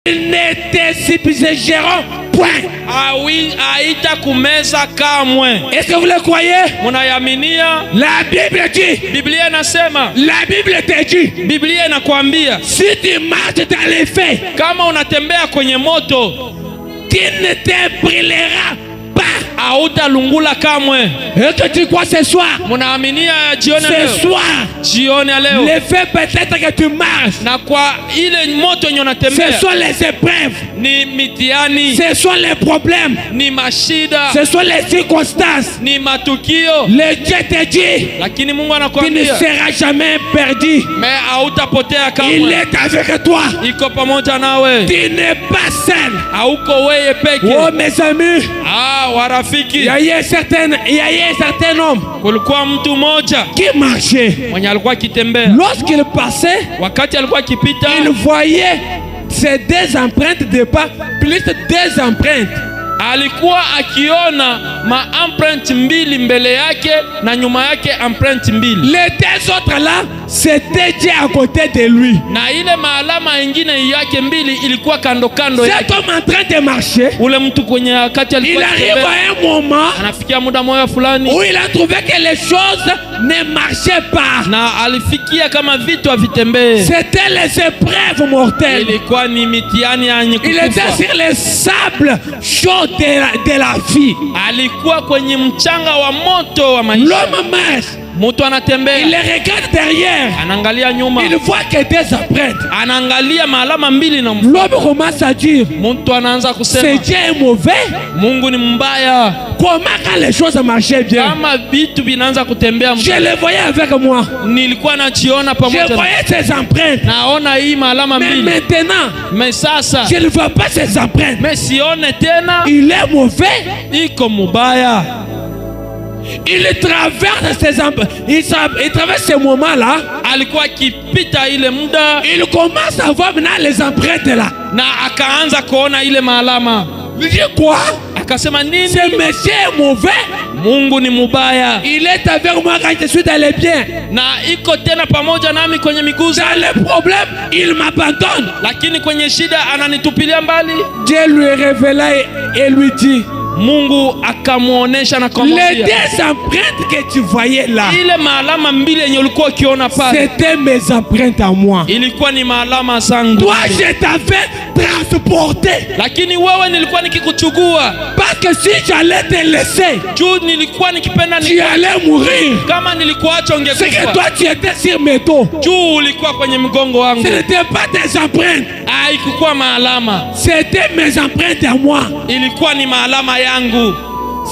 Il n'était subgérant point. Ah oui, haita kumeza kamwe. Est-ce que vous le croyez? Munayaminia? La Bible dit. Biblia inasema. La Bible te dit. Biblia inakwambia. Si tu marches dans les faits, kama unatembea kwenye moto, tu ne te brûleras pas. Hautalungula kamwe. Et que tu crois ce soir? Munaaminia jioni leo? Ce soir. Jioni leo. Le fait peut-être que tu marches. Na kwa ile moto yenye unatembea. Ce sont les épreuves. Ni mitiani. Ce sont les problèmes. Ni mashida. Ce sont les circonstances. Ni matukio. Le Dieu te dit. Lakini Mungu Tu ne anakuambia. seras jamais perdu. Mais hautapotea kamwe. Il est avec toi. Iko pamoja nawe. Tu n'es pas seul. Hauko wewe peke. Oh mes amis. Warafiki. Il y a un certain homme kulikuwa mtu mmoja qui marchait. Mwenye alikuwa akitembea. Lorsqu'il passait, wakati alikuwa akipita, il voyait ces deux empreintes de pas, plus deux empreintes. Alikuwa akiona empreinte mbili mbele yake na nyuma yake empreinte mbili. Les deux autres là, c'était Dieu à côté de lui. Na ile maalama ingine yake mbili ilikuwa kando kando yake. Cet homme en train de marcher. Ule mtu kwenye wakati alikuwa il arrive à un moment, anafikia muda moja fulani, où il a trouvé que les choses ne marchaient pas. Na alifikia kama vitu havitembee. C'était les épreuves mortelles. Ilikuwa ni mitihani yenye kufa. Il était sur les sables chauds de la vie. Alikuwa kwenye mchanga wa moto wa maisha. L'homme marche. Mtu anatembea. Il regarde derrière. Anaangalia nyuma. Il voit que des empreintes. Anaangalia maalama mbili na l'homme commence à dire. Mtu anaanza kusema. C'est Dieu est mauvais. Mungu ni mbaya. Comment quand les choses marchaient bien? Kama vitu vinaanza kutembea. Je le voyais avec moi. Nilikuwa najiona pamoja. Je voyais ces empreintes. Naona hii maalama mbili. Mais maintenant. Mais sasa. Je ne vois pas ces empreintes. Mais sione tena. Il est mauvais. Iko mubaya. Il traverse ces empreintes. Il traverse ces moments-là. Alikuwa akipita ile muda. Il commence à voir maintenant les empreintes là. Na akaanza kuona ile maalama. Il dit quoi? Akasema nini? Ce monsieur est mauvais. Mungu ni mubaya. Il est avec moi quand je suis dans les biens. Na iko tena pamoja nami kwenye miguzo. Dans les problèmes, il m'abandonne. Lakini kwenye shida ananitupilia mbali. Dieu lui révéla et lui dit. Mungu akamuonesha na kumwambia. Les deux empreintes que tu voyais là. Ile maalama mbili yenye ulikuwa ukiona pale. C'était mes empreintes à moi. Ilikuwa ni maalama zangu. Toi je t'avais transporté. Lakini wewe nilikuwa nikikuchukua. Parce que si j'allais te laisser. Juu nilikuwa nikipenda tu allais mourir. Kama nilikuacha ungekufa. C'est que toi tu étais sur mes dos. Juu ulikuwa kwenye mgongo wangu. Ce n'était pas tes empreintes. Haikuwa maalama. C'était mes empreintes à moi. Ilikuwa ni maalama yangu.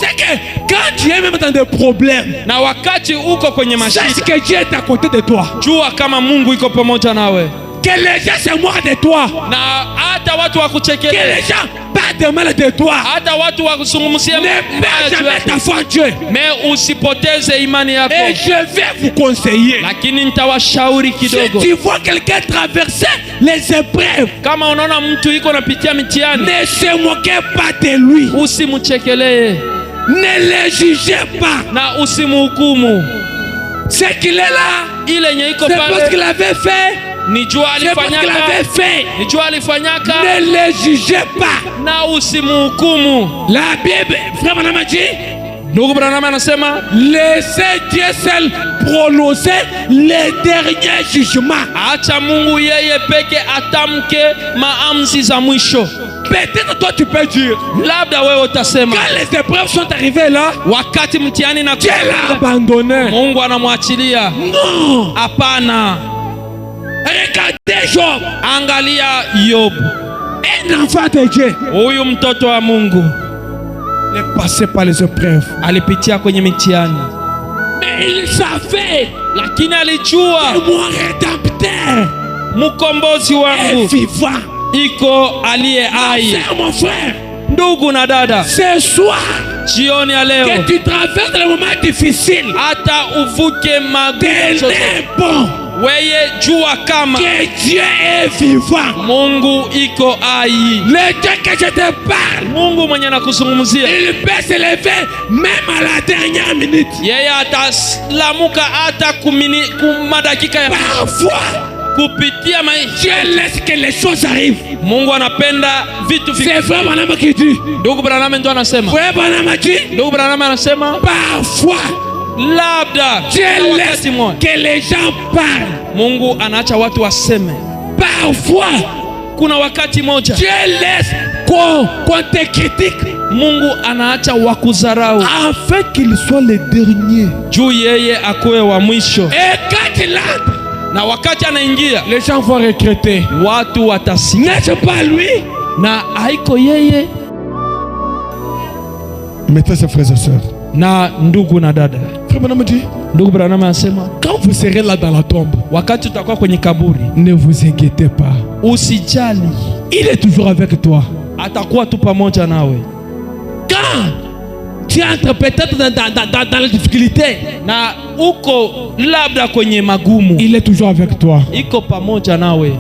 C'est que quand tu es même dans des problèmes, na wakati uko kwenye mashida, sache que Dieu est à côté de toi. Jua kama Mungu iko pamoja nawe. Que les gens se moquent de toi. Na hata watu wakuchekelea. Que les gens parlent de mal de toi. Hata watu wakuzungumzie. Ne perds jamais ta foi en Dieu. Mais usipoteze imani yako. Et je vais vous conseiller. Lakini nitawashauri kidogo. Si tu vois quelqu'un traverser les épreuves, kama unaona mtu iko napitia mitihani, ne se moquez pas de lui. Usimchekelee. Ne le jugez pas. Na usimhukumu. C'est qu'il est là. C'est parce qu'il avait fait. C'est parce qu'il avait fait. Ne le jugez pas. Na usimhukumu. La Bible, frère Branham a dit. Ndugu Branham anasema, laissez Dieu seul prononcer les derniers jugements. Acha Mungu yeye peke atamke maamuzi za mwisho. Peut-être toi tu peux dire. Labda wewe utasema. Quand les épreuves sont arrivées là, wakati mtihani na Dieu l'a abandonné. Mungu anamwachilia. Non. Hapana. Regardez Job. Angalia Job. Un enfant de Dieu. Huyu mtoto wa Mungu. Il est passé par les épreuves. Alipitia kwenye mitihani. Mais il savait. Lakini alijua. Mon rédempteur. Mkombozi wangu. Est vivant. Iko aliye hai. Mon frère. Ndugu na dada. Ce soir. Jioni ya leo. Que tu traverses les moments difficiles. Hata uvuke magumu. Bon. Weye jua kama que Dieu est vivant. Mungu iko hai. Le Dieu que je te parle. Mungu mwenye nakuzungumzia. Il peut se lever même à la dernière minute. Yeye atalamuka hata kumadakika ya parfois. kupitia maisha. Dieu laisse que les choses arrivent. Mungu anapenda vitu C'est vikubwa. Frère Branham qui dit. Ndugu Branham ndio anasema. Frère Branham dit. Ndugu Branham anasema Parfois, labda Dieu laisse que les gens parlent. Mungu anaacha watu waseme. Parfois, Kuna wakati moja Dieu laisse qu'on te critique. Mungu anaacha wakudharau Afin qu'il soit le dernier. juu yeye akuwe wa mwisho. Et quand il entre, Na wakati anaingia les gens vont regretter. watu watasikia. N'est-ce pas lui? Na haiko yeye Mes frères et sœurs. na ndugu na dada. Frère Branham dit, Ndugu Branham anasema quand vous serez là dans la tombe, wakati utakuwa kwenye kaburi, ne vous inquiétez pas. usijali, Il est toujours avec toi. atakuwa tu pamoja nawe. Quand tu entres peut-être dans la difficulté, Na uko labda kwenye magumu, il est toujours avec toi. iko pamoja nawe.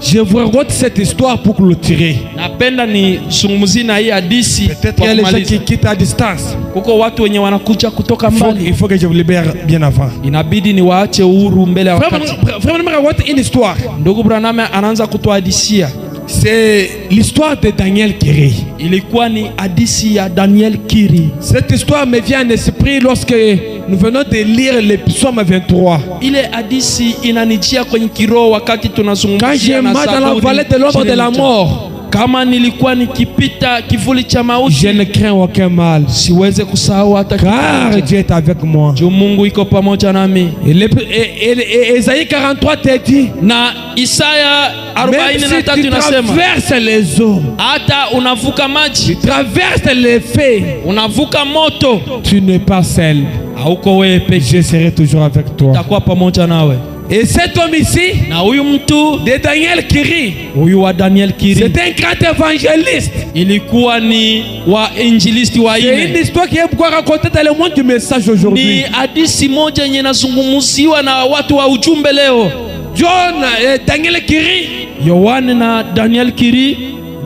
Je vous raconte cette histoire pour clôturer. Napenda ni zungumzie na hii hadithi Peut-être kwa qu'il y a les gens kumaliza. qui quittent à distance. Kuko watu wenye wanakuja kutoka mbali, Il faut que je vous libère bien avant. inabidi ni waache uhuru mbele ya Frère wakati. Branham raconte une histoire. Ndugu Branham anaanza kutuhadisia. C'est l'histoire de Daniel Kiri. Ilikuwa ni hadithi ya Daniel Kiri. Cette histoire me vient en esprit lorsque nous venons de lire le psaume 23. Ile hadithi inanijia kwenye kiroho wakati Quand tunazungumzia j'ai na mal dans la Zaburi vallée de l'ombre de la 23. mort, Kama nilikuwa nikipita kivuli cha je mauti, ne crains aucun mal, siweze kusahau hata car kitu. Dieu est avec moi. Juu Mungu iko pamoja nami. Et Ésaïe 43 te dit, Na Isaya même si 43 tu inasema traverses les eaux, hata unavuka maji, traverses les feux, unavuka moto, tu n'es pas seul. hauko wewe peke, Je serai toujours avec toi. takuwa pamoja nawe. Et cet homme ici, Na huyu mtu de Daniel Kiri, huyu wa Daniel Kiri c'est un grand évangéliste. ilikuwa ni wa injilisti wa C'est une ine. histoire qui est beaucoup racontée dans le monde du message Ni aujourd'hui. hadithi moja yenye nazungumziwa na watu wa ujumbe leo. John et Daniel Kiri, Yohane na Daniel Kiri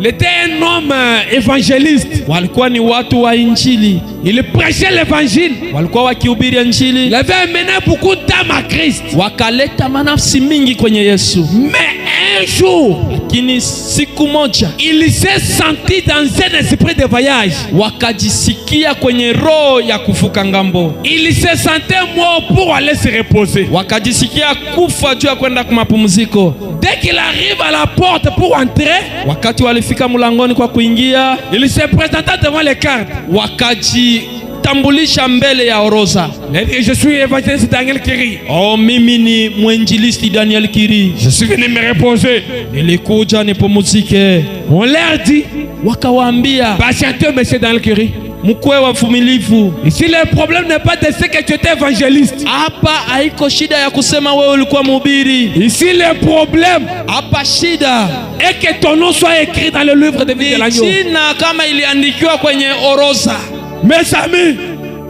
il était un homme évangéliste. walikuwa ni watu wa injili, Il prêchait l'évangile. walikuwa wakihubiri Il injili, avait amené beaucoup d'âmes à Christ. wakaleta manafsi mingi kwenye Yesu. Mais un jour, Lakini siku moja il s'est senti dans un esprit de voyage. wakajisikia kwenye roho ya kuvuka ngambo, Il se sentait mort pour aller se reposer. wakajisikia kufa juu ya kwenda kumapumziko. Dès qu'il arrive à la porte pour entrer, Wakati walifika mlangoni kwa kuingia, il se présenta devant les cartes. wakajitambulisha mbele ya orodha. Il a dit, je suis évangéliste Daniel Kiri. Oh, mimi ni mwinjilisti Daniel Kiri, Je suis venu me reposer. nilikuja nipumzike. On leur dit, Wakawaambia, patientez, monsieur Daniel Kiri. mkuwe wavumilivu. Ici, le problème n'est pas de ce que tu étais évangéliste. Hapa haiko shida ya kusema wewe ulikuwa mhubiri. Ici, le problème Hapa shida est que ton nom soit écrit dans le livre de vie de ni l'agneau. jina kama iliandikiwa kwenye orodha. Mes amis,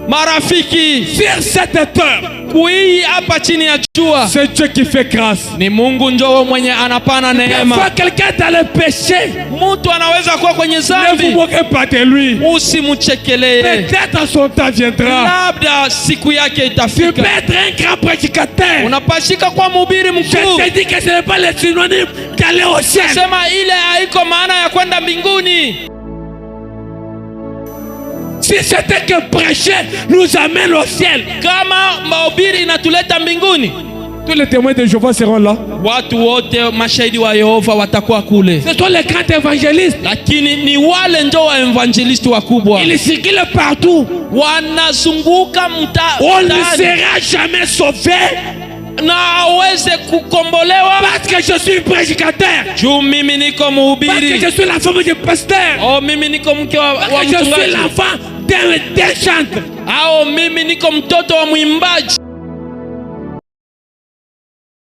Marafiki, sur cette terre, kuii hapa chini ya jua c'est Dieu qui fait grâce. ni Mungu njoo mwenye anapana Des fois, neema. quelqu'un est dans le péché, Mtu anaweza kuwa kwenye ne vous dhambi, moquez pas de lui. usimchekelee. Peut-être son temps viendra. Labda siku yake Tu itafika. peux être un grand prédicateur. Unapashika kwa mhubiri Je mkuu, te dis que ce n'est pas le synonyme d'aller au ciel. sema ile haiko maana ya kwenda mbinguni. Si c'était que prêcher nous amène au ciel, Kama mahubiri inatuleta mbinguni, tous les témoins de Jéhovah seront là. watu wote mashahidi wa Yehova watakuwa kule, Ce sont les grands évangélistes. lakini ni wale ndio wa evangelisti wakubwa, Ils circulent partout. wanazunguka On ne mtaani sera jamais sauvé na aweze kukombolewa. parce que je suis prédicateur. Juu mimi niko Parce que mhubiri, je suis la femme du pasteur. au mimi niko mke wa Parce que je suis mchungaji, l'enfant d'un chantre. au mimi niko mtoto wa mwimbaji.